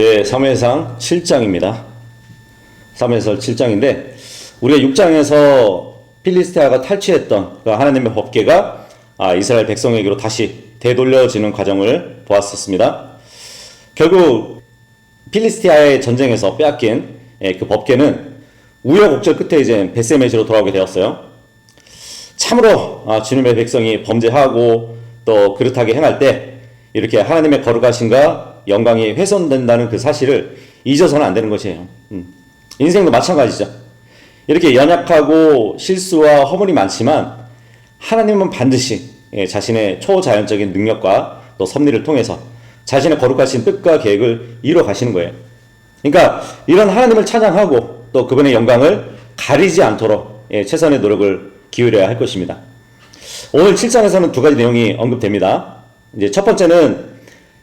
네, 사무엘상 7장입니다. 사무엘상 7장인데 우리가 6장에서 필리스테아가 탈취했던 그 하나님의 법궤가 이스라엘 백성에게로 다시 되돌려지는 과정을 보았었습니다. 결국 필리스테아의 전쟁에서 빼앗긴 그 법궤는 우여곡절 끝에 이제 벳세메시로 돌아오게 되었어요. 참으로 주님의 백성이 범죄하고 또 그릇하게 행할 때 이렇게 하나님의 거룩하심과 영광이 훼손된다는 그 사실을 잊어서는 안 되는 것이에요. 인생도 마찬가지죠. 이렇게 연약하고 실수와 허물이 많지만 하나님은 반드시 자신의 초자연적인 능력과 또 섭리를 통해서 자신의 거룩하신 뜻과 계획을 이루어 가시는 거예요. 그러니까 이런 하나님을 찬양하고 또 그분의 영광을 가리지 않도록 최선의 노력을 기울여야 할 것입니다. 오늘 7장에서는 두 가지 내용이 언급됩니다. 이제 첫 번째는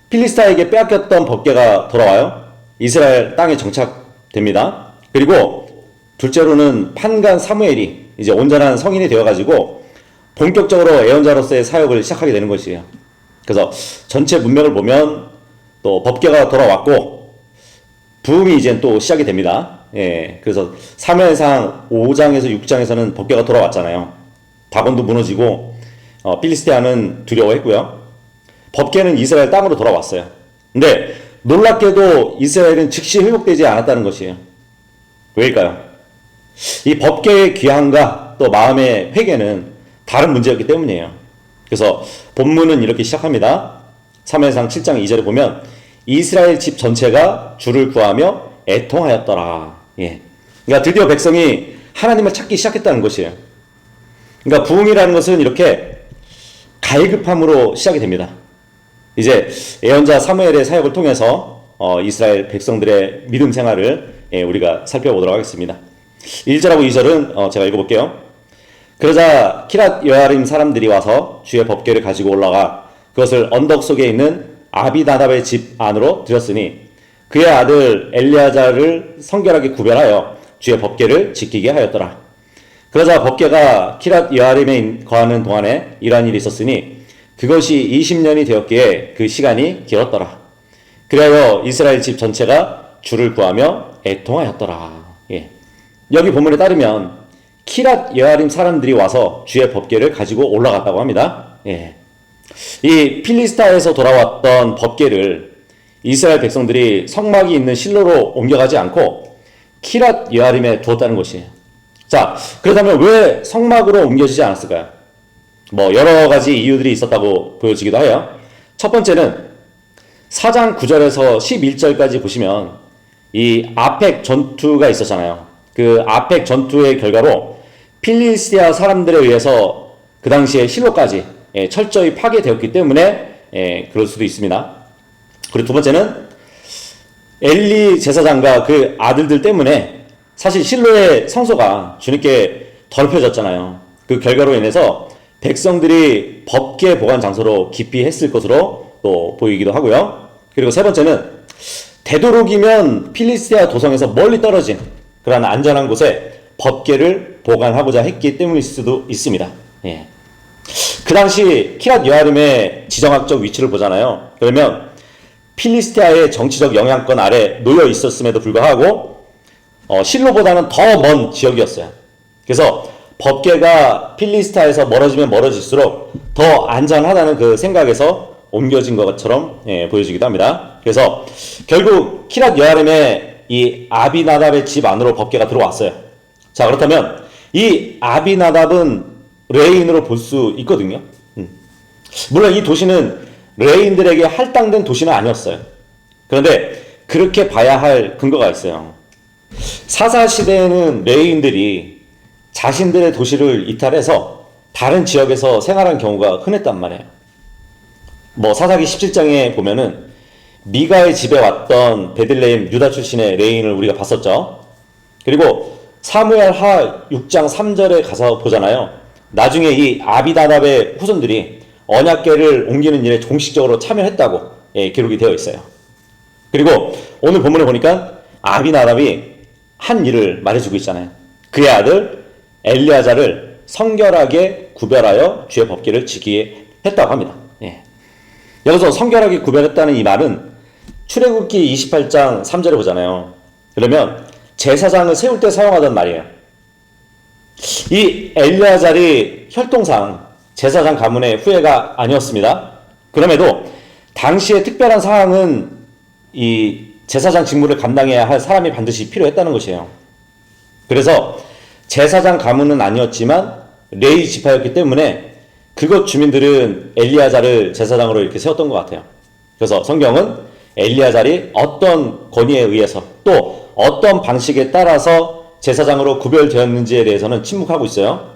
필리스타에게 빼앗겼던 법궤가 돌아와요. 이스라엘 땅에 정착됩니다. 그리고 둘째로는 판관 사무엘이 이제 온전한 성인이 되어가지고 본격적으로 예언자로서의 사역을 시작하게 되는 것이에요. 그래서 전체 문맥을 보면 또 법궤가 돌아왔고 부흥이 이제 또 시작이 됩니다. 그래서 사무엘상 5장에서 6장에서는 법궤가 돌아왔잖아요. 다곤도 무너지고 필리스테아는 두려워했고요. 법궤는 이스라엘 땅으로 돌아왔어요. 근데 놀랍게도 이스라엘은 즉시 회복되지 않았다는 것이에요. 왜일까요? 이 법궤의 귀함과 또 마음의 회개는 다른 문제였기 때문이에요. 그래서 본문은 이렇게 시작합니다. 사무엘상 7장 2절에 보면 이스라엘 집 전체가 주를 구하며 애통하였더라. 그러니까 드디어 백성이 하나님을 찾기 시작했다는 것이에요. 그러니까 부흥이라는 것은 이렇게 갈급함으로 시작이 됩니다. 이제 예언자 사무엘의 사역을 통해서 이스라엘 백성들의 믿음 생활을 우리가 살펴보도록 하겠습니다. 1절하고 2절은 제가 읽어볼게요. 그러자 키랏 여아림 사람들이 와서 주의 법궤를 가지고 올라가 그것을 언덕 속에 있는 아비나답의 집 안으로 들였으니 그의 아들 엘리아자를 성결하게 구별하여 주의 법궤를 지키게 하였더라. 그러자 법궤가 키랏 여아림에 거하는 동안에 이러한 일이 있었으니 그것이 20년이 되었기에 그 시간이 길었더라. 그리하여 이스라엘 집 전체가 주를 구하며 애통하였더라. 여기 본문에 따르면 키랏 여아림 사람들이 와서 주의 법궤를 가지고 올라갔다고 합니다. 이 필리스타에서 돌아왔던 법궤를 이스라엘 백성들이 성막이 있는 실로로 옮겨가지 않고 키랏 여아림에 두었다는 것이에요. 자, 그렇다면 왜 성막으로 옮겨지지 않았을까요? 여러 가지 이유들이 있었다고 보여지기도 해요. 첫 번째는 4장 9절에서 11절까지 보시면 이 아펙 전투가 있었잖아요. 그 아펙 전투의 결과로 필리스티아 사람들에 의해서 그 당시에 실로까지 철저히 파괴되었기 때문에 그럴 수도 있습니다. 그리고 두 번째는 엘리 제사장과 그 아들들 때문에 사실 실로의 성소가 주님께 더럽혀졌잖아요. 그 결과로 인해서 백성들이 법궤 보관 장소로 기피 했을 것으로 또 보이기도 하고요. 그리고 세 번째는 되도록이면 필리스티아 도성에서 멀리 떨어진 그러한 안전한 곳에 법궤를 보관하고자 했기 때문일 수도 있습니다. 그 당시 키랏 여아림의 지정학적 위치를 보잖아요. 그러면 필리스티아의 정치적 영향권 아래 놓여 있었음에도 불구하고 실로보다는 더 먼 지역이었어요. 그래서 법궤가 필리스타에서 멀어지면 멀어질수록 더 안전하다는 그 생각에서 옮겨진 것처럼 보여지기도 합니다. 그래서 결국 키랏 여아림의 이 아비나답의 집 안으로 법궤가 들어왔어요. 자, 그렇다면 이 아비나답은 레인으로 볼 수 있거든요. 물론 이 도시는 레인들에게 할당된 도시는 아니었어요. 그런데 그렇게 봐야 할 근거가 있어요. 사사시대에는 레인들이 자신들의 도시를 이탈해서 다른 지역에서 생활한 경우가 흔했단 말이에요. 사사기 17장에 보면은 미가의 집에 왔던 베들레헴 유다 출신의 레인을 우리가 봤었죠. 그리고 사무엘 하 6장 3절에 가서 보잖아요. 나중에 이 아비나답의 후손들이 언약궤를 옮기는 일에 공식적으로 참여했다고 기록이 되어 있어요. 그리고 오늘 본문에 보니까 아비나답이 한 일을 말해주고 있잖아요. 그의 아들 엘리아자를 성결하게 구별하여 주의 법궤를 지키게 했다고 합니다. 여기서 성결하게 구별했다는 이 말은 출애굽기 28장 3절을 보잖아요. 그러면 제사장을 세울 때 사용하던 말이에요. 이 엘리아잘이 혈통상 제사장 가문의 후예가 아니었습니다. 그럼에도 당시의 특별한 상황은 이 제사장 직무를 감당해야 할 사람이 반드시 필요했다는 것이에요. 그래서 제사장 가문은 아니었지만 레위 지파였기 때문에 그곳 주민들은 엘리아잘을 제사장으로 이렇게 세웠던 것 같아요. 그래서 성경은 엘리아잘이 어떤 권위에 의해서 또 어떤 방식에 따라서 제사장으로 구별되었는지에 대해서는 침묵하고 있어요.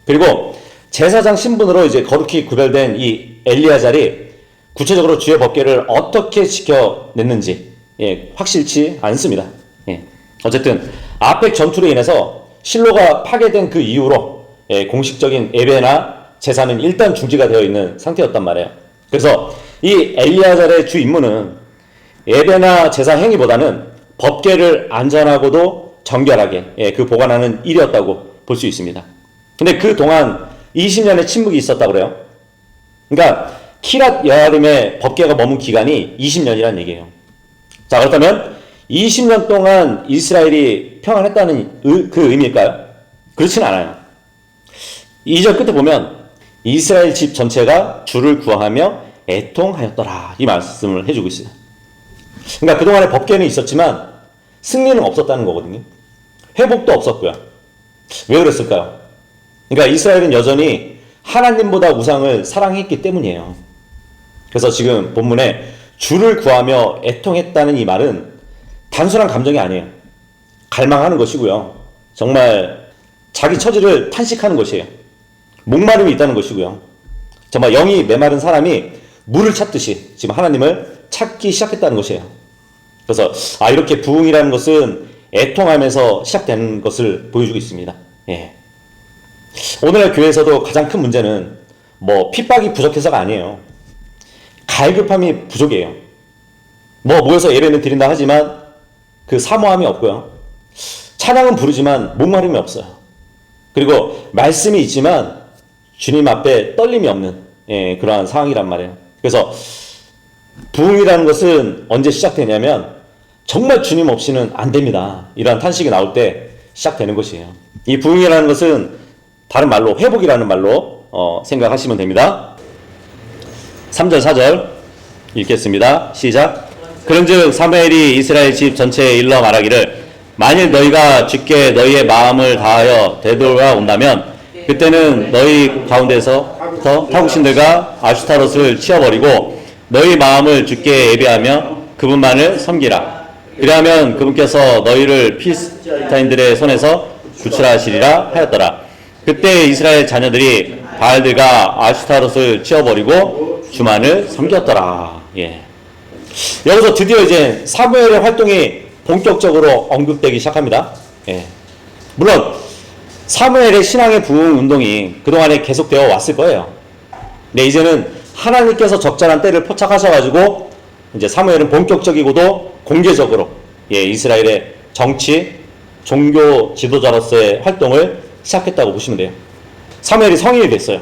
그리고 제사장 신분으로 이제 거룩히 구별된 이 엘리아잘이 구체적으로 주의 법궤를 어떻게 지켜냈는지 확실치 않습니다. 어쨌든 아펙 전투로 인해서 실로가 파괴된 그 이후로 공식적인 예배나 제사는 일단 중지가 되어 있는 상태였단 말이에요. 그래서 이 엘리아잘의 주 임무는 예배나 제사 행위보다는 법궤를 안전하고도 정결하게 그 보관하는 일이었다고 볼 수 있습니다. 근데 그 동안 20년의 침묵이 있었다고 그래요. 그러니까 키랏 여아림의 법궤가 머문 기간이 20년이라는 얘기예요. 자, 그렇다면 20년 동안 이스라엘이 평안했다는 그 의미일까요? 그렇진 않아요. 2절 끝에 보면 이스라엘 집 전체가 주를 구하며 애통하였더라, 이 말씀을 해주고 있어요. 그러니까 그동안에 법궤는 있었지만 승리는 없었다는 거거든요. 회복도 없었고요. 왜 그랬을까요? 그러니까 이스라엘은 여전히 하나님보다 우상을 사랑했기 때문이에요. 그래서 지금 본문에 주를 구하며 애통했다는 이 말은 단순한 감정이 아니에요. 갈망하는 것이고요. 정말 자기 처지를 탄식하는 것이에요. 목마름이 있다는 것이고요. 정말 영이 메마른 사람이 물을 찾듯이 지금 하나님을 찾기 시작했다는 것이에요. 그래서 이렇게 부흥이라는 것은 애통하면서 시작되는 것을 보여주고 있습니다. 오늘날 교회에서도 가장 큰 문제는 핍박이 부족해서가 아니에요. 갈급함이 부족해요. 모여서 예배는 드린다 하지만 그 사모함이 없고요. 찬양은 부르지만 목마름이 없어요. 그리고 말씀이 있지만 주님 앞에 떨림이 없는 그러한 상황이란 말이에요. 그래서 부흥이라는 것은 언제 시작되냐면 정말 주님 없이는 안 됩니다, 이러한 탄식이 나올 때 시작되는 것이에요. 이 부흥이라는 것은 다른 말로 회복이라는 말로 생각하시면 됩니다. 3절 4절 읽겠습니다. 시작. 그런즉 사무엘이 이스라엘 집 전체에 일러 말하기를 만일 너희가 주께 너희의 마음을 다하여 되돌아온다면 그때는 너희 가운데서부터 타국신들과 아슈타롯을 치워버리고 너희 마음을 주께 예배하며 그분만을 섬기라. 그리하면 그분께서 너희를 필스타인들의 손에서 구출하시리라 하였더라. 그때 이스라엘 자녀들이 바알들과 아슈타롯을 치워버리고 주만을 섬겼더라. 여기서 드디어 이제 사무엘의 활동이 본격적으로 언급되기 시작합니다. 물론 사무엘의 신앙의 부흥 운동이 그동안에 계속되어 왔을 거예요. 근데 이제는 하나님께서 적절한 때를 포착하셔가지고 이제 사무엘은 본격적이고도 공개적으로 이스라엘의 정치, 종교 지도자로서의 활동을 시작했다고 보시면 돼요. 사무엘이 성인이 됐어요.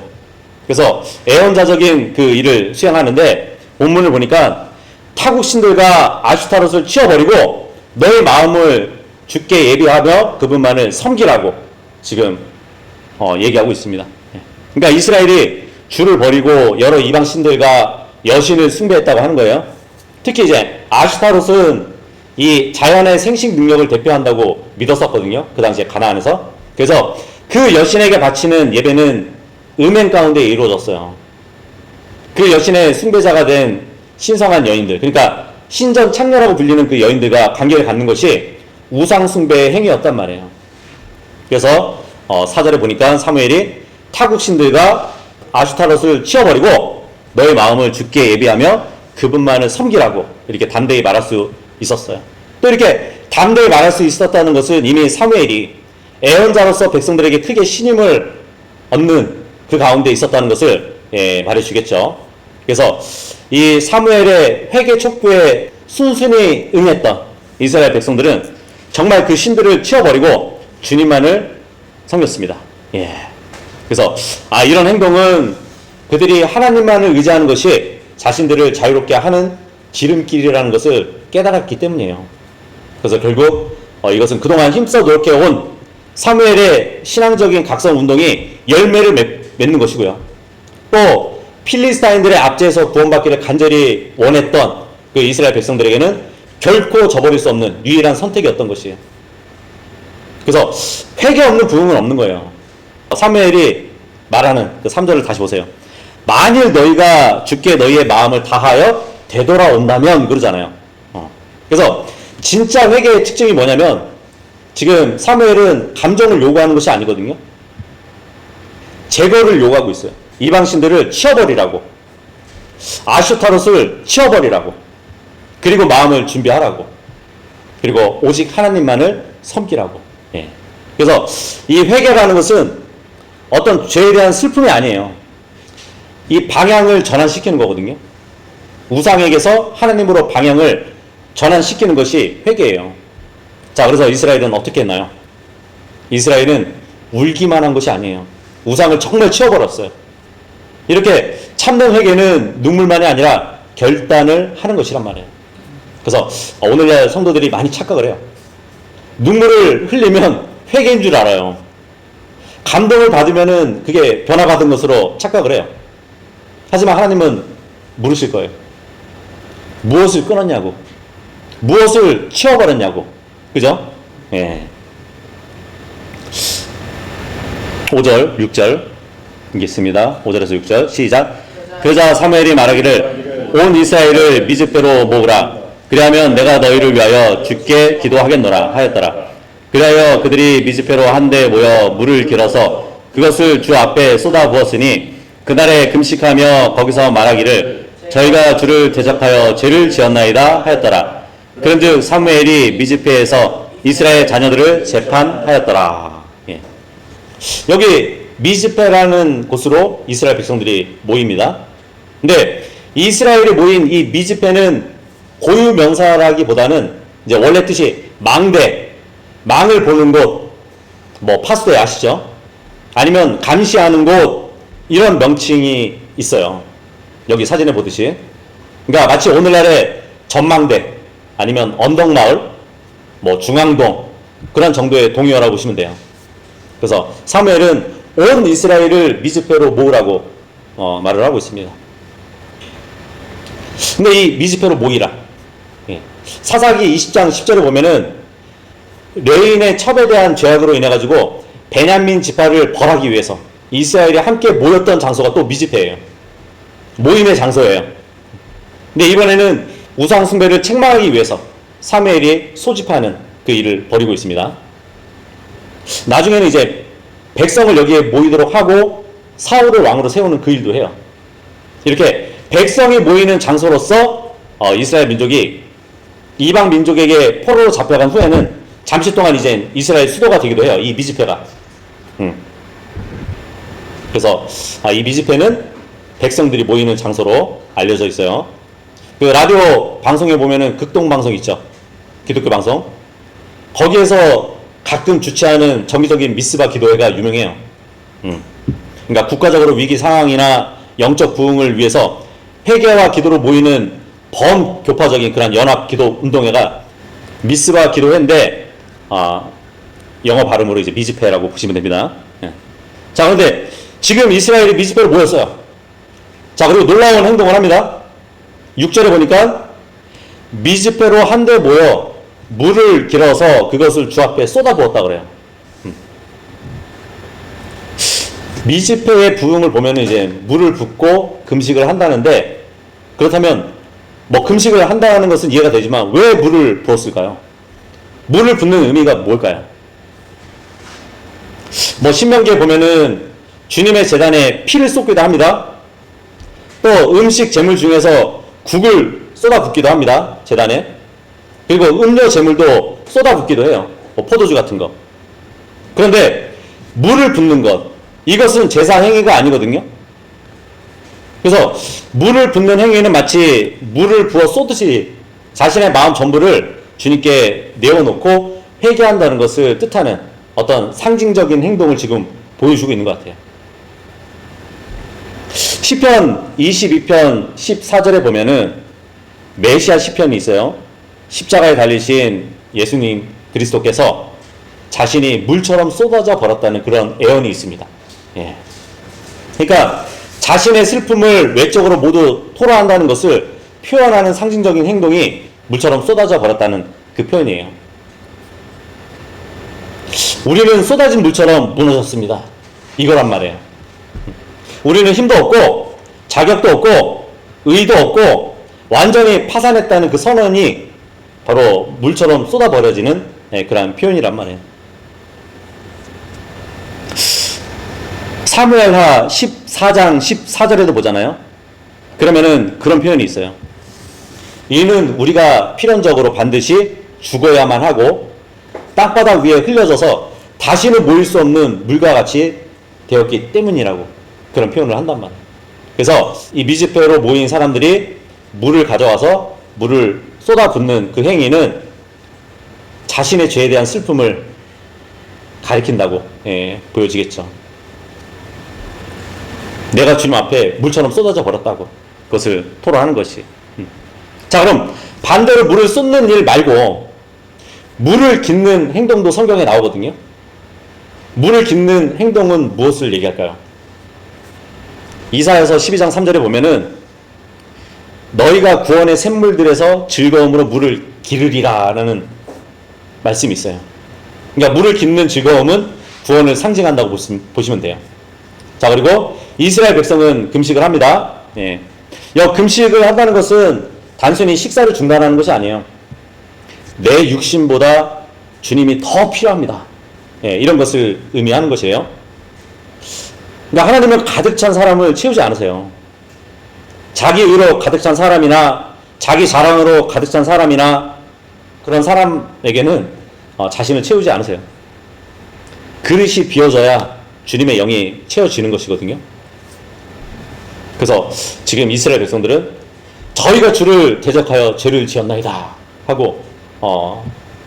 그래서 애언자적인 그 일을 수행하는데 본문을 보니까 타국신들과 아슈타롯을 치워버리고 너의 마음을 주께 예비하며 그분만을 섬기라고 지금 얘기하고 있습니다. 그러니까 이스라엘이 주를 버리고 여러 이방신들과 여신을 숭배했다고 하는 거예요. 특히 이제 아슈타롯은 이 자연의 생식 능력을 대표한다고 믿었었거든요. 그 당시에 가나안에서. 그래서 그 여신에게 바치는 예배는 음행 가운데 이루어졌어요. 그 여신의 숭배자가 된 신성한 여인들, 그러니까 신전 창녀라고 불리는 그 여인들과 관계를 갖는 것이 우상 숭배의 행위였단 말이에요. 그래서 4절에 보니까 사무엘이 타국신들과 아슈타롯을 치워버리고 너의 마음을 주께 예비하며 그분만을 섬기라고 이렇게 담대히 말할 수 있었어요. 또 이렇게 담대히 말할 수 있었다는 것은 이미 사무엘이 애언자로서 백성들에게 크게 신임을 얻는 그 가운데 있었다는 것을 말해주겠죠. 그래서 이 사무엘의 회개 촉구에 순순히 응했던 이스라엘 백성들은 정말 그 신들을 치워버리고 주님만을 섬겼습니다. 그래서 이런 행동은 그들이 하나님만을 의지하는 것이 자신들을 자유롭게 하는 지름길이라는 것을 깨달았기 때문이에요. 그래서 결국 이것은 그동안 힘써 노력해온 사무엘의 신앙적인 각성 운동이 열매를 맺는 것이고요. 또 필리스타인들의 압제에서 구원받기를 간절히 원했던 그 이스라엘 백성들에게는 결코 저버릴 수 없는 유일한 선택이었던 것이에요. 그래서 회개 없는 부흥은 없는 거예요. 사무엘이 말하는 그 3절을 다시 보세요. 만일 너희가 주께 너희의 마음을 다하여 되돌아온다면 그러잖아요. 그래서 진짜 회개의 특징이 뭐냐면 지금 사무엘은 감정을 요구하는 것이 아니거든요. 제거를 요구하고 있어요. 이방신들을 치워버리라고, 아슈타롯을 치워버리라고, 그리고 마음을 준비하라고, 그리고 오직 하나님만을 섬기라고. 예. 그래서 이 회개라는 것은 어떤 죄에 대한 슬픔이 아니에요. 이 방향을 전환시키는 거거든요. 우상에게서 하나님으로 방향을 전환시키는 것이 회개예요. 자, 그래서 이스라엘은 어떻게 했나요? 이스라엘은 울기만 한 것이 아니에요. 우상을 정말 치워버렸어요. 이렇게 참된 회개는 눈물만이 아니라 결단을 하는 것이란 말이에요. 그래서 오늘날 성도들이 많이 착각을 해요. 눈물을 흘리면 회개인 줄 알아요. 감동을 받으면은 그게 변화받은 것으로 착각을 해요. 하지만 하나님은 물으실 거예요. 무엇을 끊었냐고, 무엇을 치워버렸냐고, 그죠? 예. 5절, 6절 읽겠습니다. 5절에서 6절 시작. 그러자 사무엘이 말하기를 온 이스라엘을 미즈배로 모으라. 그리하면 내가 너희를 위하여 주께 기도하겠노라 하였더라. 그리하여 그들이 미즈배로 한데 모여 물을 길어서 그것을 주 앞에 쏟아 부었으니 그날에 금식하며 거기서 말하기를 저희가 주를 대적하여 죄를 지었나이다 하였더라. 그런즉 사무엘이 미즈배에서 이스라엘 자녀들을 재판하였더라. 예. 여기 미즈배라는 곳으로 이스라엘 백성들이 모입니다. 근데 이스라엘이 모인 이 미즈배는 고유 명사라기보다는 이제 원래 뜻이 망대, 망을 보는 곳, 뭐 파수대 아시죠? 아니면 감시하는 곳, 이런 명칭이 있어요. 여기 사진에 보듯이. 그러니까 마치 오늘날의 전망대, 아니면 언덕마을, 뭐 중앙동, 그런 정도의 동요라고 보시면 돼요. 그래서 사무엘은 온 이스라엘을 미즈배로 모으라고 말을 하고 있습니다. 근데 이 미즈배로 모이라. 예. 사사기 20장 10절을 보면은 레인의 첩에 대한 죄악으로 인해 가지고 베냐민 지파를 벌하기 위해서 이스라엘이 함께 모였던 장소가 또 미즈배예요. 모임의 장소예요. 근데 이번에는 우상 숭배를 책망하기 위해서 사무엘이 소집하는 그 일을 벌이고 있습니다. 나중에는 이제 백성을 여기에 모이도록 하고 사울을 왕으로 세우는 그 일도 해요. 이렇게 백성이 모이는 장소로서 이스라엘 민족이 이방 민족에게 포로로 잡혀간 후에는 잠시 동안 이제 이스라엘 수도가 되기도 해요. 이 미즈배가. 그래서 이 미즈배는 백성들이 모이는 장소로 알려져 있어요. 그 라디오 방송에 보면은 극동 방송 있죠. 기독교 방송. 거기에서 가끔 주최하는 정기적인 미스바 기도회가 유명해요. 그러니까 국가적으로 위기 상황이나 영적 부흥을 위해서 회개와 기도로 모이는 범교파적인 그런 연합 기도 운동회가 미스바 기도회인데, 영어 발음으로 이제 미즈배라고 보시면 됩니다. 예. 자, 그런데 지금 이스라엘이 미즈배로 모였어요. 자, 그리고 놀라운 행동을 합니다. 6절에 보니까 미즈배로 한데 모여 물을 길어서 그것을 주 앞에 쏟아부었다 그래요. 미즈배의 부흥을 보면 이제 물을 붓고 금식을 한다는데, 그렇다면 뭐 금식을 한다는 것은 이해가 되지만 왜 물을 부었을까요? 물을 붓는 의미가 뭘까요? 뭐 신명기에 보면은 주님의 제단에 피를 쏟기도 합니다. 또 음식 제물 중에서 국을 쏟아붓기도 합니다. 제단에. 그리고 음료 제물도 쏟아붓기도 해요. 뭐 포도주 같은 거. 그런데 물을 붓는 것, 이것은 제사 행위가 아니거든요. 그래서 물을 붓는 행위는 마치 물을 부어 쏟듯이 자신의 마음 전부를 주님께 내어놓고 회개한다는 것을 뜻하는 어떤 상징적인 행동을 지금 보여주고 있는 것 같아요. 시편 22편 14절에 보면은 메시아 시편이 있어요. 십자가에 달리신 예수님 그리스도께서 자신이 물처럼 쏟아져 버렸다는 그런 애언이 있습니다. 예. 그러니까 자신의 슬픔을 외적으로 모두 토로한다는 것을 표현하는 상징적인 행동이 물처럼 쏟아져 버렸다는 그 표현이에요. 우리는 쏟아진 물처럼 무너졌습니다. 이거란 말이에요. 우리는 힘도 없고 자격도 없고 의도 없고 완전히 파산했다는 그 선언이 바로 물처럼 쏟아버려지는 그런 표현이란 말이에요. 사무엘하 14장 14절에도 보잖아요. 그러면은 그런 표현이 있어요. 이는 우리가 필연적으로 반드시 죽어야만 하고 땅바닥 위에 흘려져서 다시는 모일 수 없는 물과 같이 되었기 때문이라고 그런 표현을 한단 말이에요. 그래서 이 미즈페로 모인 사람들이 물을 가져와서 물을 쏟아붓는 그 행위는 자신의 죄에 대한 슬픔을 가리킨다고 보여지겠죠. 내가 주님 앞에 물처럼 쏟아져 버렸다고 그것을 토로하는 것이. 자, 그럼 반대로 물을 쏟는 일 말고 물을 깃는 행동도 성경에 나오거든요. 물을 깃는 행동은 무엇을 얘기할까요? 이사야서 12장 3절에 보면은 너희가 구원의 샘물들에서 즐거움으로 물을 기르리라 라는 말씀이 있어요. 그러니까 물을 깃는 즐거움은 구원을 상징한다고 보시면 돼요. 자, 그리고 이스라엘 백성은 금식을 합니다. 예. 금식을 한다는 것은 단순히 식사를 중단하는 것이 아니에요. 내 육신보다 주님이 더 필요합니다. 예, 이런 것을 의미하는 것이에요. 그러니까 하나님은 가득 찬 사람을 채우지 않으세요. 자기 의로 가득 찬 사람이나 자기 자랑으로 가득 찬 사람이나 그런 사람에게는 자신을 채우지 않으세요. 그릇이 비워져야 주님의 영이 채워지는 것이거든요. 그래서 지금 이스라엘 백성들은 저희가 주를 대적하여 죄를 지었나이다 하고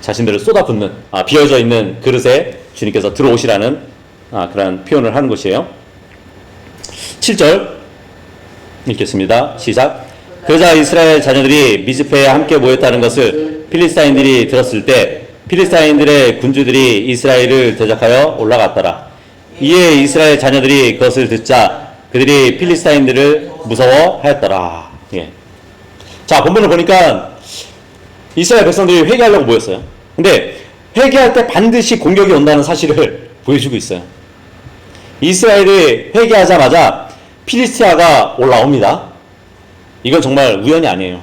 자신들을 쏟아붓는 비어져 있는 그릇에 주님께서 들어오시라는 그런 표현을 하는 것이에요. 7절 읽겠습니다. 시작. 그러자 이스라엘 자녀들이 미즈페에 함께 모였다는 것을 필리스타인들이 들었을 때 필리스타인들의 군주들이 이스라엘을 대적하여 올라갔더라. 이에 이스라엘 자녀들이 그것을 듣자 그들이 필리스타인들을 무서워하였더라. 예. 자, 본문을 보니까 이스라엘 백성들이 회개하려고 모였어요. 근데 회개할 때 반드시 공격이 온다는 사실을 보여주고 있어요. 이스라엘이 회개하자마자 필리스티아가 올라옵니다. 이건 정말 우연이 아니에요.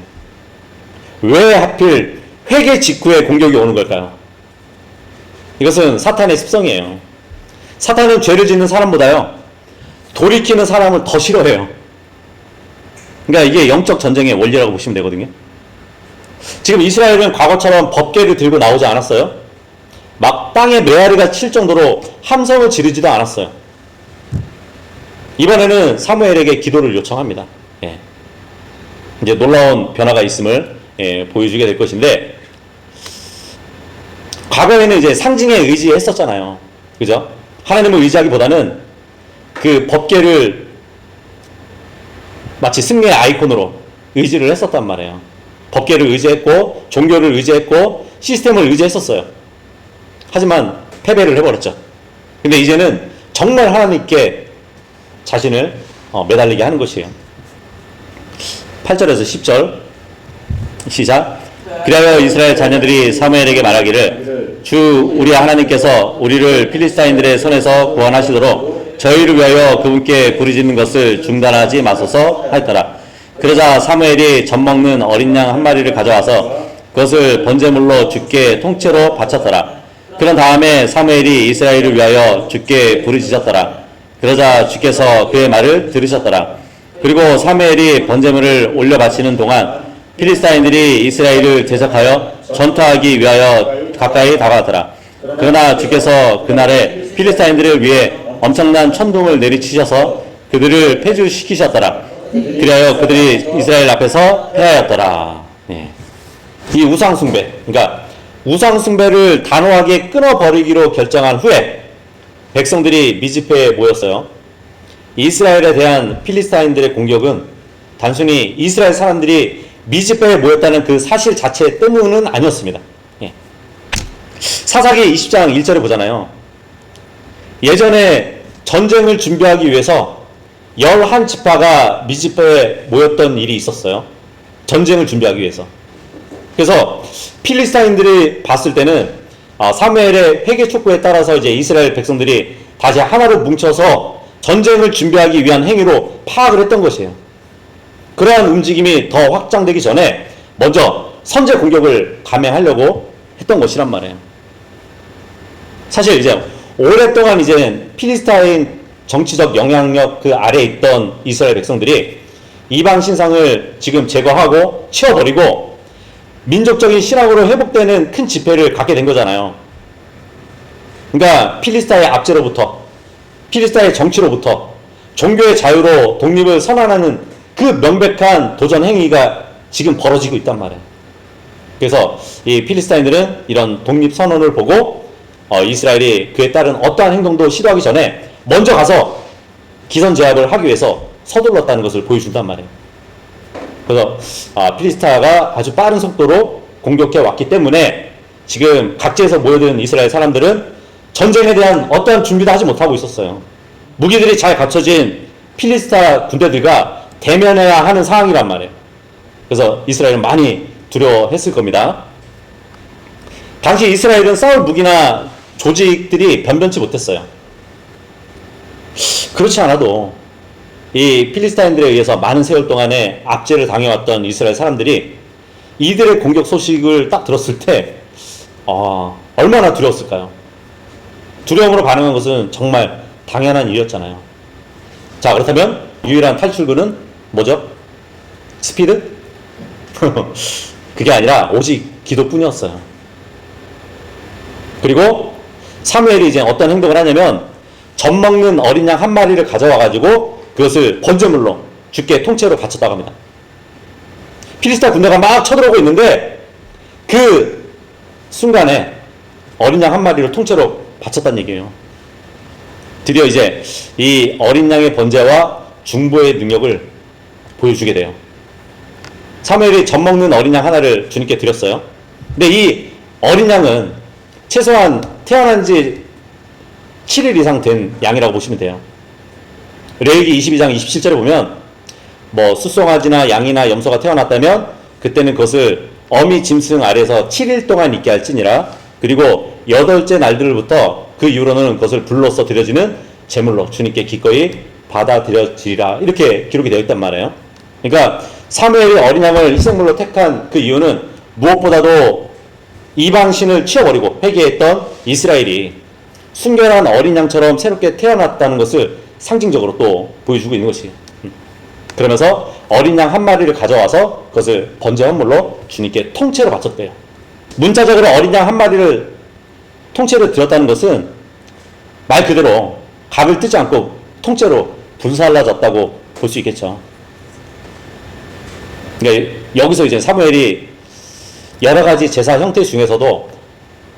왜 하필 회개 직후에 공격이 오는 걸까요? 이것은 사탄의 습성이에요. 사탄은 죄를 짓는 사람보다요 돌이키는 사람을 더 싫어해요. 그러니까 이게 영적 전쟁의 원리라고 보시면 되거든요. 지금 이스라엘은 과거처럼 법궤를 들고 나오지 않았어요. 막 땅에 메아리가 칠 정도로 함성을 지르지도 않았어요. 이번에는 사무엘에게 기도를 요청합니다. 예. 이제 놀라운 변화가 있음을 보여주게 될 것인데, 과거에는 이제 상징에 의지했었잖아요. 그죠? 하나님을 의지하기보다는 그 법궤를 마치 승리의 아이콘으로 의지를 했었단 말이에요. 법궤를 의지했고 종교를 의지했고 시스템을 의지했었어요. 하지만 패배를 해버렸죠. 근데 이제는 정말 하나님께 자신을 매달리게 하는 것이에요. 8절에서 10절 시작. 그리하여 이스라엘 자녀들이 사무엘에게 말하기를 주 우리 하나님께서 우리를 필리스타인들의 손에서 구원하시도록 저희를 위하여 그분께 부르짖는 것을 중단하지 마소서 하였더라. 그러자 사무엘이 젖먹는 어린 양 한 마리를 가져와서 그것을 번제물로 주께 통째로 바쳤더라. 그런 다음에 사무엘이 이스라엘을 위하여 주께 부르짖었더라. 그러자 주께서 그의 말을 들으셨더라. 그리고 사무엘이 번제물을 올려 바치는 동안 필리스타인들이 이스라엘을 대적하여 전투하기 위하여 가까이 다가왔더라. 그러나 주께서 그날에 필리스타인들을 위해 엄청난 천둥을 내리치셔서 그들을 패주시키셨더라. 그리하여 그들이 이스라엘 앞에서 패하였더라. 네. 이 우상숭배, 그러니까 우상숭배를 단호하게 끊어버리기로 결정한 후에 백성들이 미즈페에 모였어요. 이스라엘에 대한 필리스타인들의 공격은 단순히 이스라엘 사람들이 미즈바에 모였다는 그 사실 자체 때문은 아니었습니다. 예. 사사기 20장 1절에 보잖아요. 예전에 전쟁을 준비하기 위해서 11지파가 미즈바에 모였던 일이 있었어요. 전쟁을 준비하기 위해서. 그래서 필리스타인들이 봤을 때는 사무엘의 회개 촉구에 따라서 이제 이스라엘 백성들이 다시 하나로 뭉쳐서 전쟁을 준비하기 위한 행위로 파악을 했던 것이에요. 그러한 움직임이 더 확장되기 전에 먼저 선제 공격을 감행하려고 했던 것이란 말이에요. 사실 이제 오랫동안 이제 필리스타인 정치적 영향력 그 아래에 있던 이스라엘 백성들이 이방 신상을 지금 제거하고 치워버리고 민족적인 신앙으로 회복되는 큰 집회를 갖게 된 거잖아요. 그러니까 필리스타의 압제로부터, 필리스타의 정치로부터 종교의 자유로 독립을 선언하는 그 명백한 도전 행위가 지금 벌어지고 있단 말이에요. 그래서 이 필리스타인들은 이런 독립 선언을 보고 이스라엘이 그에 따른 어떠한 행동도 시도하기 전에 먼저 가서 기선제압을 하기 위해서 서둘렀다는 것을 보여준단 말이에요. 그래서 필리스타가 아주 빠른 속도로 공격해 왔기 때문에 지금 각지에서 모여든 이스라엘 사람들은 전쟁에 대한 어떠한 준비도 하지 못하고 있었어요. 무기들이 잘 갖춰진 필리스타 군대들과 대면해야 하는 상황이란 말이에요. 그래서 이스라엘은 많이 두려워했을 겁니다. 당시 이스라엘은 싸울 무기나 조직들이 변변치 못했어요. 그렇지 않아도 이 필리스타인들에 의해서 많은 세월 동안에 압제를 당해왔던 이스라엘 사람들이 이들의 공격 소식을 딱 들었을 때 얼마나 두려웠을까요? 두려움으로 반응한 것은 정말 당연한 일이었잖아요. 자, 그렇다면 유일한 탈출구는 뭐죠? 스피드? 그게 아니라 오직 기도뿐이었어요. 그리고 사무엘이 이제 어떤 행동을 하냐면 젖먹는 어린 양 한 마리를 가져와 가지고 그것을 번제물로 주께 통째로 바쳤다고 합니다. 필리스타 군대가 막 쳐들어오고 있는데 그 순간에 어린 양 한 마리를 통째로 바쳤다는 얘기예요. 드디어 이제 이 어린 양의 번제와 중보의 능력을 보여주게 돼요. 사무엘이 젖먹는 어린 양 하나를 주님께 드렸어요. 근데 이 어린 양은 최소한 태어난 지 7일 이상 된 양이라고 보시면 돼요. 레위기 22장 27절에 보면 숫송아지나 양이나 염소가 태어났다면 그때는 그것을 어미 짐승 아래에서 7일 동안 있게 할지니라. 그리고 8째 날들부터 그 이후로는 그것을 불로써 드려지는 제물로 주님께 기꺼이 받아들여지리라. 이렇게 기록이 되어 있단 말이에요. 그러니까 사무엘이 어린 양을 희생물로 택한 그 이유는 무엇보다도 이방신을 치워버리고 회개했던 이스라엘이 순결한 어린 양처럼 새롭게 태어났다는 것을 상징적으로 또 보여주고 있는 것이에요. 그러면서 어린 양 한 마리를 가져와서 그것을 번제 헌물로 주님께 통째로 바쳤대요. 문자적으로 어린 양 한 마리를 통째로 드렸다는 것은 말 그대로 각을 뜨지 않고 통째로 불살라졌다고 볼 수 있겠죠. 그러니까 여기서 이제 사무엘이 여러 가지 제사 형태 중에서도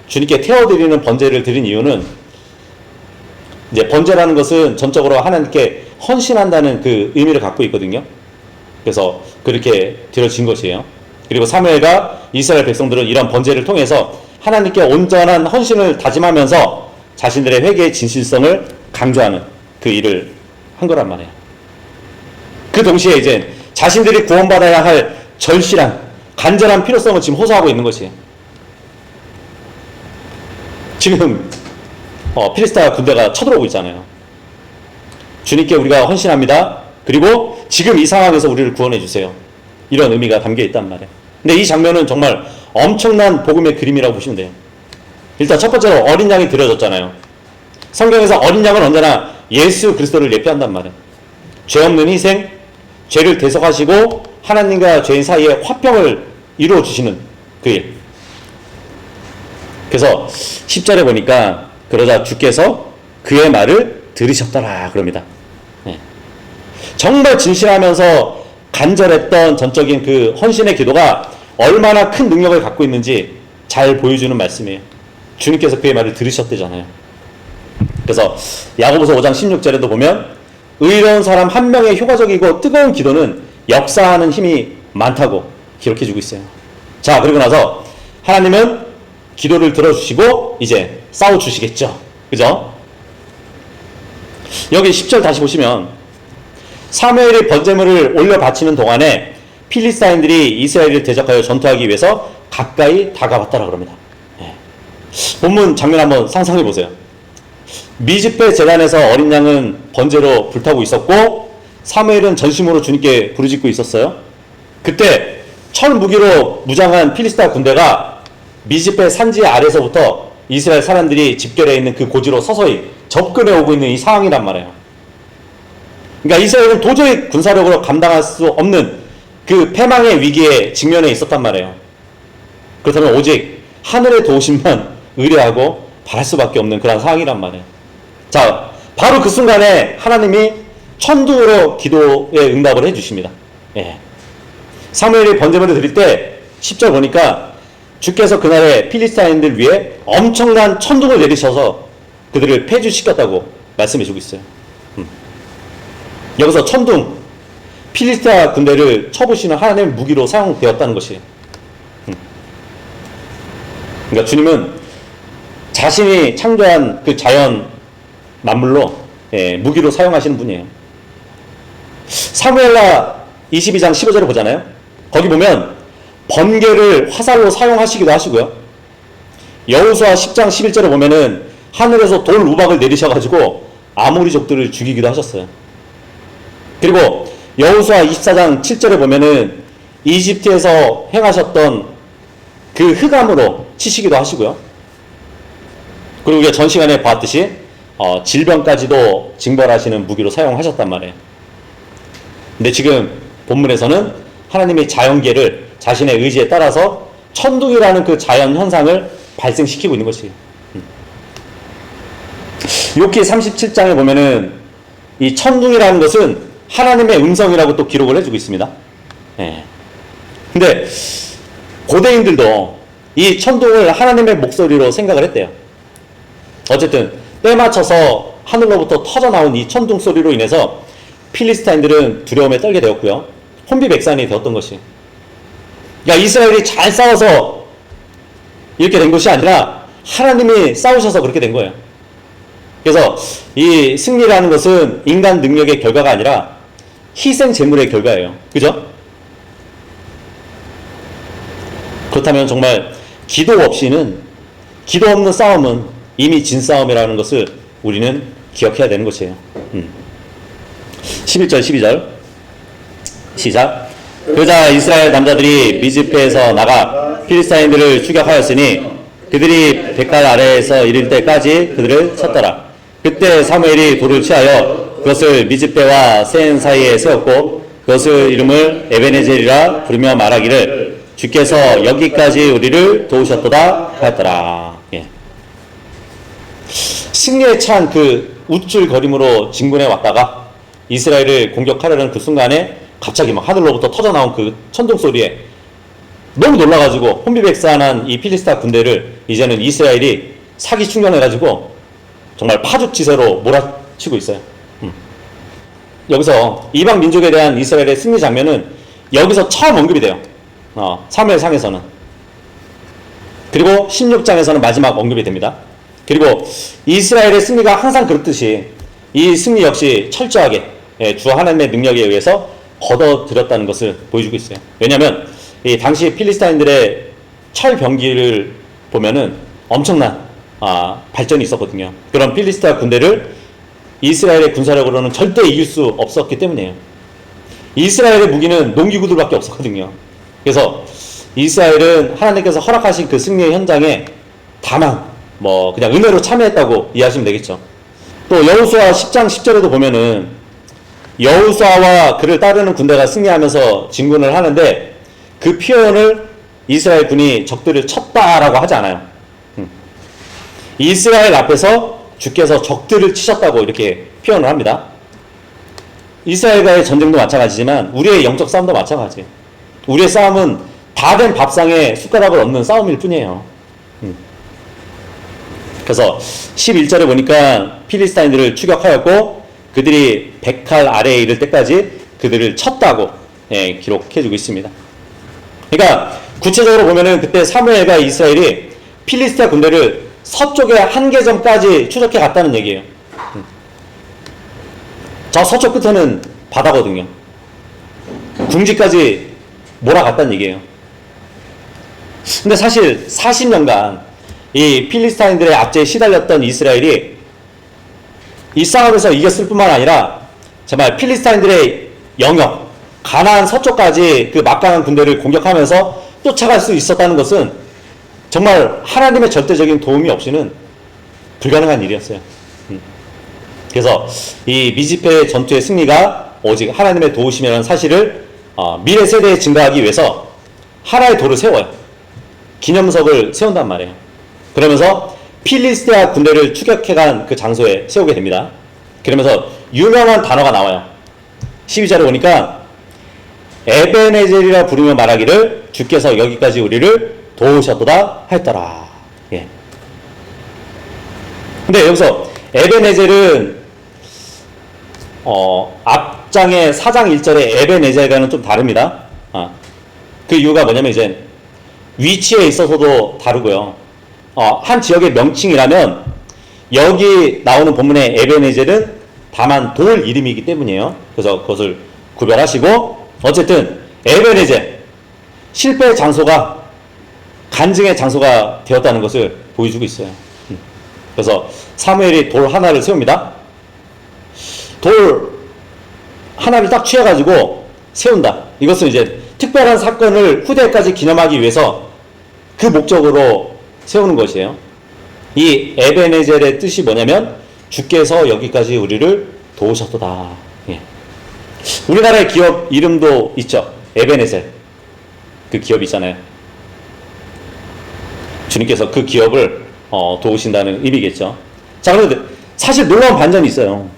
주님께 태워드리는 번제를 드린 이유는 이제 번제라는 것은 전적으로 하나님께 헌신한다는 그 의미를 갖고 있거든요. 그래서 그렇게 드려진 것이에요. 그리고 사무엘과 이스라엘 백성들은 이런 번제를 통해서 하나님께 온전한 헌신을 다짐하면서 자신들의 회개의 진실성을 강조하는 그 일을 한 거란 말이에요. 그 동시에 이제 자신들이 구원받아야 할 절실한 간절한 필요성을 지금 호소하고 있는 것이에요. 지금 필리스타 군대가 쳐들어오고 있잖아요. 주님께 우리가 헌신합니다. 그리고 지금 이 상황에서 우리를 구원해 주세요. 이런 의미가 담겨 있단 말이에요. 근데 이 장면은 정말 엄청난 복음의 그림이라고 보시면 돼요. 일단 첫 번째로 어린 양이 드려졌잖아요. 성경에서 어린 양은 언제나 예수 그리스도를 예표한단 말이에요. 죄 없는 희생, 죄를 대속하시고 하나님과 죄인 사이에 화평을 이루어 주시는 그 일. 그래서 10절에 보니까 그러자 주께서 그의 말을 들으셨더라 그럽니다. 네. 정말 진실하면서 간절했던 전적인 그 헌신의 기도가 얼마나 큰 능력을 갖고 있는지 잘 보여주는 말씀이에요. 주님께서 그의 말을 들으셨대잖아요. 그래서 야고보서 5장 16절에도 보면 의로운 사람 한 명의 효과적이고 뜨거운 기도는 역사하는 힘이 많다고 기록해주고 있어요. 자, 그리고 나서 하나님은 기도를 들어주시고 이제 싸워주시겠죠. 그죠? 여기 10절 다시 보시면 사무엘이 번제물을 올려 바치는 동안에 필리스타인들이 이스라엘을 대적하여 전투하기 위해서 가까이 다가왔다라 그럽니다. 본문 장면 한번 상상해 보세요. 미즈페 제단에서 어린 양은 번제로 불타고 있었고 사무엘은 전심으로 주님께 부르짖고 있었어요. 그때 철 무기로 무장한 필리스타 군대가 미즈페 산지 아래서부터 이스라엘 사람들이 집결해 있는 그 고지로 서서히 접근해 오고 있는 이 상황이란 말이에요. 그러니까 이스라엘은 도저히 군사력으로 감당할 수 없는 그 패망의 위기에 직면해 있었단 말이에요. 그렇다면 오직 하늘의 도우심만 의뢰하고 바랄 수밖에 없는 그런 상황이란 말이에요. 자, 바로 그 순간에 하나님이 천둥으로 기도에 응답을 해주십니다. 예. 사무엘이 번제물을 드릴 때 10절 보니까 주께서 그날에 필리스타인들 위해 엄청난 천둥을 내리셔서 그들을 폐주시켰다고 말씀해주고 있어요. 여기서 천둥, 필리스타 군대를 쳐부시는 하나님의 무기로 사용되었다는 것이에요. 그러니까 주님은 자신이 창조한 그 자연 만물로 무기로 사용하시는 분이에요. 사무엘하 22장 15절을 보잖아요. 거기 보면 번개를 화살로 사용하시기도 하시고요. 여호수아 10장 11절에 보면은 하늘에서 돌 우박을 내리셔가지고 아모리족들을 죽이기도 하셨어요. 그리고 여호수아 24장 7절에 보면은 이집트에서 행하셨던 그 흑암으로 치시기도 하시고요. 그리고 우리가 전 시간에 봤듯이 질병까지도 징벌하시는 무기로 사용하셨단 말이에요. 근데 지금 본문에서는 하나님이 자연계를 자신의 의지에 따라서 천둥이라는 그 자연 현상을 발생시키고 있는 것이에요. 욥기 37장에 보면은 이 천둥이라는 것은 하나님의 음성이라고 또 기록을 해주고 있습니다. 예. 근데 고대인들도 이 천둥을 하나님의 목소리로 생각을 했대요. 어쨌든 때 맞춰서 하늘로부터 터져나온 이 천둥 소리로 인해서 필리스타인들은 두려움에 떨게 되었고요. 혼비백산이 되었던 것이. 그러니까 이스라엘이 잘 싸워서 이렇게 된 것이 아니라 하나님이 싸우셔서 그렇게 된 거예요. 그래서 이 승리라는 것은 인간 능력의 결과가 아니라 희생 제물의 결과예요. 그죠? 그렇다면 정말 기도 없이는, 기도 없는 싸움은 이미 진 싸움이라는 것을 우리는 기억해야 되는 것이에요. 11절 12절 시작. 그러자 이스라엘 남자들이 미즈페에서 나가 필리스타인들을 추격하였으니 그들이 백갈 아래에서 이를 때까지 그들을 쳤더라. 그때 사무엘이 돌을 취하여 그것을 미즈페와 센 사이에 세웠고 그것을 이름을 에베네젤이라 부르며 말하기를 주께서 여기까지 우리를 도우셨도다 하였더라. 예. 승리에 찬 그 우쭐거림으로 진군해 왔다가 이스라엘을 공격하려는 그 순간에 갑자기 막 하늘로부터 터져나온 그 천둥 소리에 너무 놀라가지고 혼비백산한 이 필리스타 군대를 이제는 이스라엘이 사기 충전해가지고 정말 파죽지세로 몰아치고 있어요. 여기서 이방 민족에 대한 이스라엘의 승리 장면은 여기서 처음 언급이 돼요. 사무엘상에서는. 그리고 16장에서는 마지막 언급이 됩니다. 그리고 이스라엘의 승리가 항상 그렇듯이 이 승리 역시 철저하게 주 하나님의 능력에 의해서 거둬들였다는 것을 보여주고 있어요. 왜냐하면 이 당시 필리스타인들의 철병기를 보면은 엄청난 발전이 있었거든요. 그런 필리스타 군대를 이스라엘의 군사력으로는 절대 이길 수 없었기 때문이에요. 이스라엘의 무기는 농기구들밖에 없었거든요. 그래서 이스라엘은 하나님께서 허락하신 그 승리의 현장에 다만 그냥 은혜로 참여했다고 이해하시면 되겠죠. 또 여호수아 10장 10절에도 보면은 여호수아와 그를 따르는 군대가 승리하면서 진군을 하는데 그 표현을 이스라엘 군이 적들을 쳤다라고 하지 않아요. 이스라엘 앞에서 주께서 적들을 치셨다고 이렇게 표현을 합니다. 이스라엘과의 전쟁도 마찬가지지만 우리의 영적 싸움도 마찬가지예요. 우리의 싸움은 다 된 밥상에 숟가락을 얹는 싸움일 뿐이에요. 그래서 11절에 보니까 필리스타인들을 추격하였고 그들이 백칼 아래에 이를 때까지 그들을 쳤다고 기록해주고 있습니다. 그러니까 구체적으로 보면은 그때 사무엘과 이스라엘이 필리스티아 군대를 서쪽의 한계점까지 추적해 갔다는 얘기예요. 저 서쪽 끝에는 바다거든요. 궁지까지 몰아갔다는 얘기예요. 근데 사실 40년간 이 필리스타인들의 압제에 시달렸던 이스라엘이 이 싸움에서 이겼을 뿐만 아니라 정말 필리스타인들의 영역, 가나안 서쪽까지 그 막강한 군대를 공격하면서 쫓아갈 수 있었다는 것은 정말 하나님의 절대적인 도움이 없이는 불가능한 일이었어요. 그래서 이 미즈페 전투의 승리가 오직 하나님의 도우심이라는 사실을 미래 세대에 증가하기 위해서 하나의 돌을 세워요. 기념석을 세운단 말이에요. 그러면서 필리스티아 군대를 추격해간 그 장소에 세우게 됩니다. 그러면서 유명한 단어가 나와요. 12절에 보니까 에베네젤이라 부르며 말하기를 주께서 여기까지 우리를 도우셨도다 했더라. 예. 근데 여기서 에베네젤은 앞장의 4장 1절의 에베네젤과는 좀 다릅니다. 그 이유가 뭐냐면 이제 위치에 있어서도 다르고요. 한 지역의 명칭이라면 여기 나오는 본문의 에베네젤은 다만 돌 이름이기 때문이에요. 그래서 그것을 구별하시고 어쨌든 에베네젤 실패의 장소가 간증의 장소가 되었다는 것을 보여주고 있어요. 그래서 사무엘이 돌 하나를 세웁니다. 돌 하나를 딱 취해가지고 세운다. 이것은 이제 특별한 사건을 후대까지 기념하기 위해서 그 목적으로 세우는 것이에요. 이 에베네젤의 뜻이 뭐냐면 주께서 여기까지 우리를 도우셨도다. 예. 우리나라의 기업 이름도 있죠. 에베네젤. 그 기업이 있잖아요. 주님께서 그 기업을 도우신다는 의미겠죠. 자, 그런데 사실 놀라운 반전이 있어요.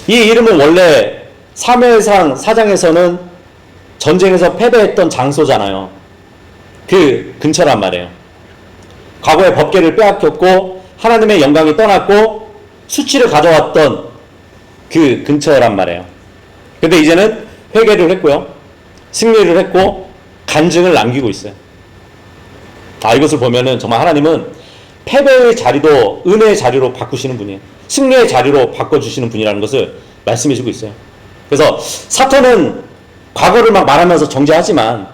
이 이름은 원래 사무엘상 4장에서는 전쟁에서 패배했던 장소잖아요. 그 근처란 말이에요. 과거에 법궤를 빼앗겼고 하나님의 영광이 떠났고 수치를 가져왔던 그 근처란 말이에요. 근데 이제는 회개를 했고요. 승리를 했고 간증을 남기고 있어요. 이것을 보면은 정말 하나님은 패배의 자리도 은혜의 자리로 바꾸시는 분이에요. 승리의 자리로 바꿔주시는 분이라는 것을 말씀해주고 있어요. 그래서 사탄은 과거를 막 말하면서 정죄하지만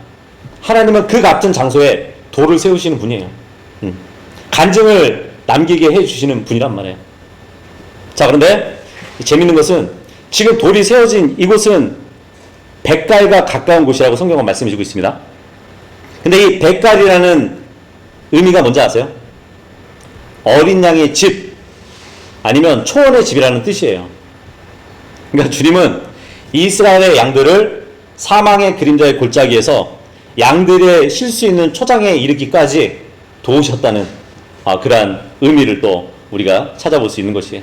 하나님은 그 같은 장소에 돌을 세우시는 분이에요. 간증을 남기게 해주시는 분이란 말이에요. 자, 그런데 재밌는 것은 지금 돌이 세워진 이곳은 벳갈과 가까운 곳이라고 성경은 말씀해주고 있습니다. 근데 이 벳갈이라는 의미가 뭔지 아세요? 어린 양의 집 아니면 초원의 집이라는 뜻이에요. 그러니까 주님은 이스라엘의 양들을 사망의 그림자의 골짜기에서 양들의 쉴 수 있는 초장에 이르기까지 도우셨다는 그러한 의미를 또 우리가 찾아볼 수 있는 것이에요.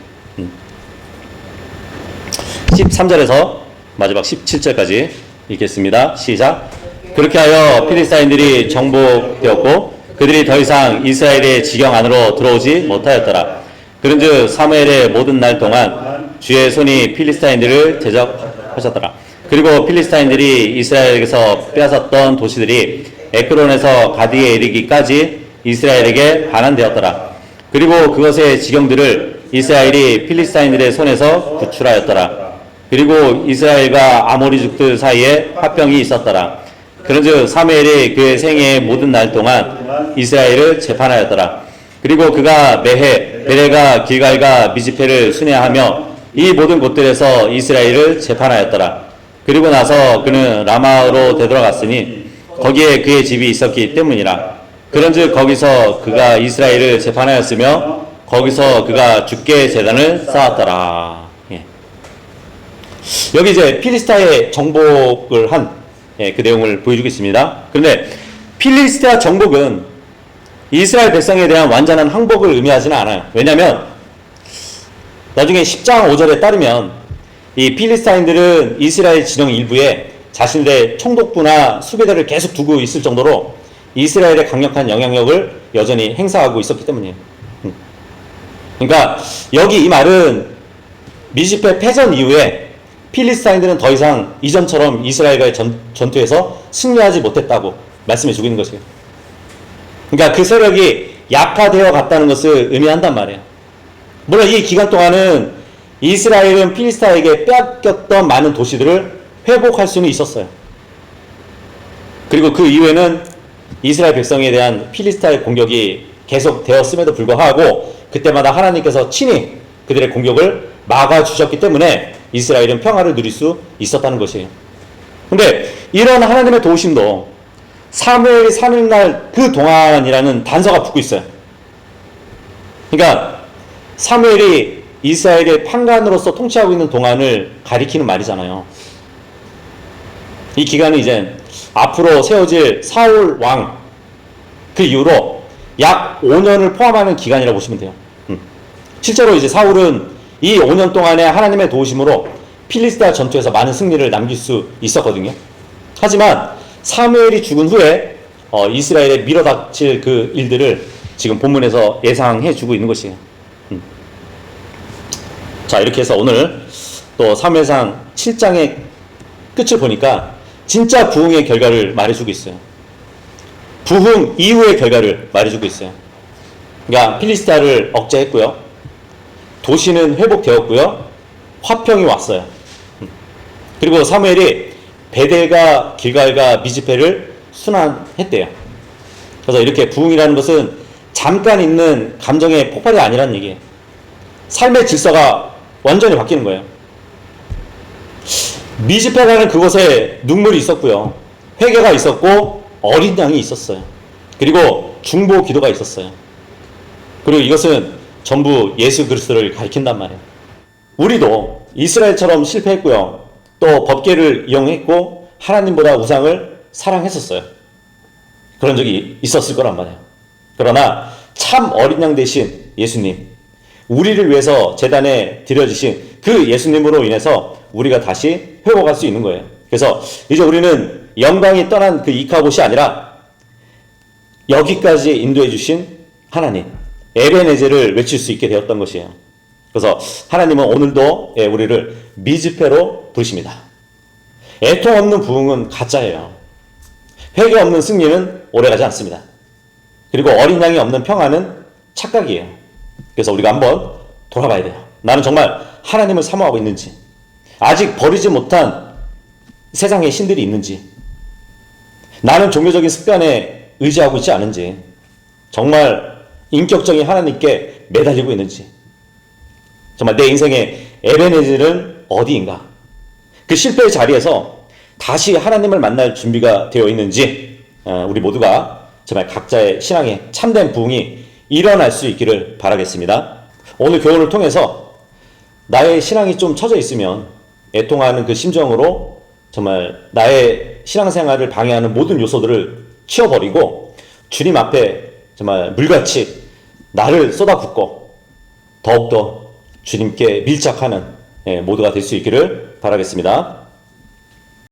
13절에서 마지막 17절까지 읽겠습니다. 시작. 그렇게 하여 필리스타인들이 정복되었고 그들이 더 이상 이스라엘의 지경 안으로 들어오지 못하였더라. 그런즉 사무엘의 모든 날 동안 주의 손이 필리스타인들을 대적하셨더라. 그리고 필리스타인들이 이스라엘에게서 빼앗았던 도시들이 에크론에서 가디에 이르기까지 이스라엘에게 반환되었더라. 그리고 그것의 지경들을 이스라엘이 필리스타인들의 손에서 구출하였더라. 그리고 이스라엘과 아모리족들 사이에 화병이 있었더라. 그런즉 사무엘이 그의 생애의 모든 날 동안 이스라엘을 재판하였더라. 그리고 그가 매해 베레가 길갈과 미즈페를 순회하며 이 모든 곳들에서 이스라엘을 재판하였더라. 그리고 나서 그는 라마로 되돌아갔으니 거기에 그의 집이 있었기 때문이라. 그런즉 거기서 그가 이스라엘을 재판하였으며 거기서 그가 주께 제단을 쌓았더라. 예. 여기 이제 필리스타의 정복을 한 그 내용을 보여주고 있습니다. 그런데 필리스타 정복은 이스라엘 백성에 대한 완전한 항복을 의미하지는 않아요. 왜냐하면 나중에 10장 5절에 따르면 이 필리스타인들은 이스라엘 진영 일부에 자신들의 총독부나 수배대를 계속 두고 있을 정도로 이스라엘의 강력한 영향력을 여전히 행사하고 있었기 때문이에요. 그러니까 여기 이 말은 미즈페 패전 이후에 필리스타인들은 더 이상 이전처럼 이스라엘과의 전투에서 승리하지 못했다고 말씀해 주고 있는 것이에요. 그러니까 그 세력이 약화되어 갔다는 것을 의미한단 말이에요. 물론 이 기간 동안은 이스라엘은 필리스타에게 빼앗겼던 많은 도시들을 회복할 수는 있었어요. 그리고 그 이후에는 이스라엘 백성에 대한 필리스타의 공격이 계속되었음에도 불구하고 그때마다 하나님께서 친히 그들의 공격을 막아주셨기 때문에 이스라엘은 평화를 누릴 수 있었다는 것이에요. 근데 이런 하나님의 도우심도 사무엘이 사는 날 그 동안이라는 단서가 붙고 있어요. 그러니까 사무엘이 이스라엘의 판관으로서 통치하고 있는 동안을 가리키는 말이잖아요. 이 기간은 이제 앞으로 세워질 사울 왕 그 이후로 약 5년을 포함하는 기간이라고 보시면 돼요. 실제로 이제 사울은 이 5년 동안의 하나님의 도우심으로 필리스타 전투에서 많은 승리를 남길 수 있었거든요. 하지만 사무엘이 죽은 후에 이스라엘에 밀어닥칠 그 일들을 지금 본문에서 예상해 주고 있는 것이에요. 자, 이렇게 해서 오늘 또 사무엘상 7장의 끝을 보니까 진짜 부흥의 결과를 말해주고 있어요. 부흥 이후의 결과를 말해주고 있어요. 그러니까 필리스타를 억제했고요. 도시는 회복되었고요. 화평이 왔어요. 그리고 사무엘이 베델과 길갈과 미즈페를 순환했대요. 그래서 이렇게 부흥이라는 것은 잠깐 있는 감정의 폭발이 아니라는 얘기예요. 삶의 질서가 완전히 바뀌는 거예요. 미즈페라는 그곳에 눈물이 있었고요. 회개가 있었고 어린 양이 있었어요. 그리고 중보 기도가 있었어요. 그리고 이것은 전부 예수 그리스도를 가리킨단 말이에요. 우리도 이스라엘처럼 실패했고요. 또 법궤를 이용했고 하나님보다 우상을 사랑했었어요. 그런 적이 있었을 거란 말이에요. 그러나 참 어린 양 대신 예수님, 우리를 위해서 제단에 드려주신 그 예수님으로 인해서 우리가 다시 회복할 수 있는 거예요. 그래서 이제 우리는 영광이 떠난 그 이카봇이 아니라 여기까지 인도해 주신 하나님, 에베네제를 외칠 수 있게 되었던 것이에요. 그래서 하나님은 오늘도 우리를 미즈페로 부르십니다. 애통 없는 부흥은 가짜예요. 회개 없는 승리는 오래가지 않습니다. 그리고 어린 양이 없는 평화는 착각이에요. 그래서 우리가 한번 돌아봐야 돼요. 나는 정말 하나님을 사모하고 있는지, 아직 버리지 못한 세상의 신들이 있는지, 나는 종교적인 습관에 의지하고 있지 않은지, 정말 인격적인 하나님께 매달리고 있는지, 정말 내 인생의 에베네젤은 어디인가, 그 실패의 자리에서 다시 하나님을 만날 준비가 되어 있는지, 우리 모두가 정말 각자의 신앙에 참된 부흥이 일어날 수 있기를 바라겠습니다. 오늘 교훈을 통해서 나의 신앙이 좀 처져 있으면 애통하는 그 심정으로 정말 나의 신앙생활을 방해하는 모든 요소들을 치워버리고 주님 앞에 정말 물같이 나를 쏟아붓고 더욱더 주님께 밀착하는 모두가 될 수 있기를 바라겠습니다.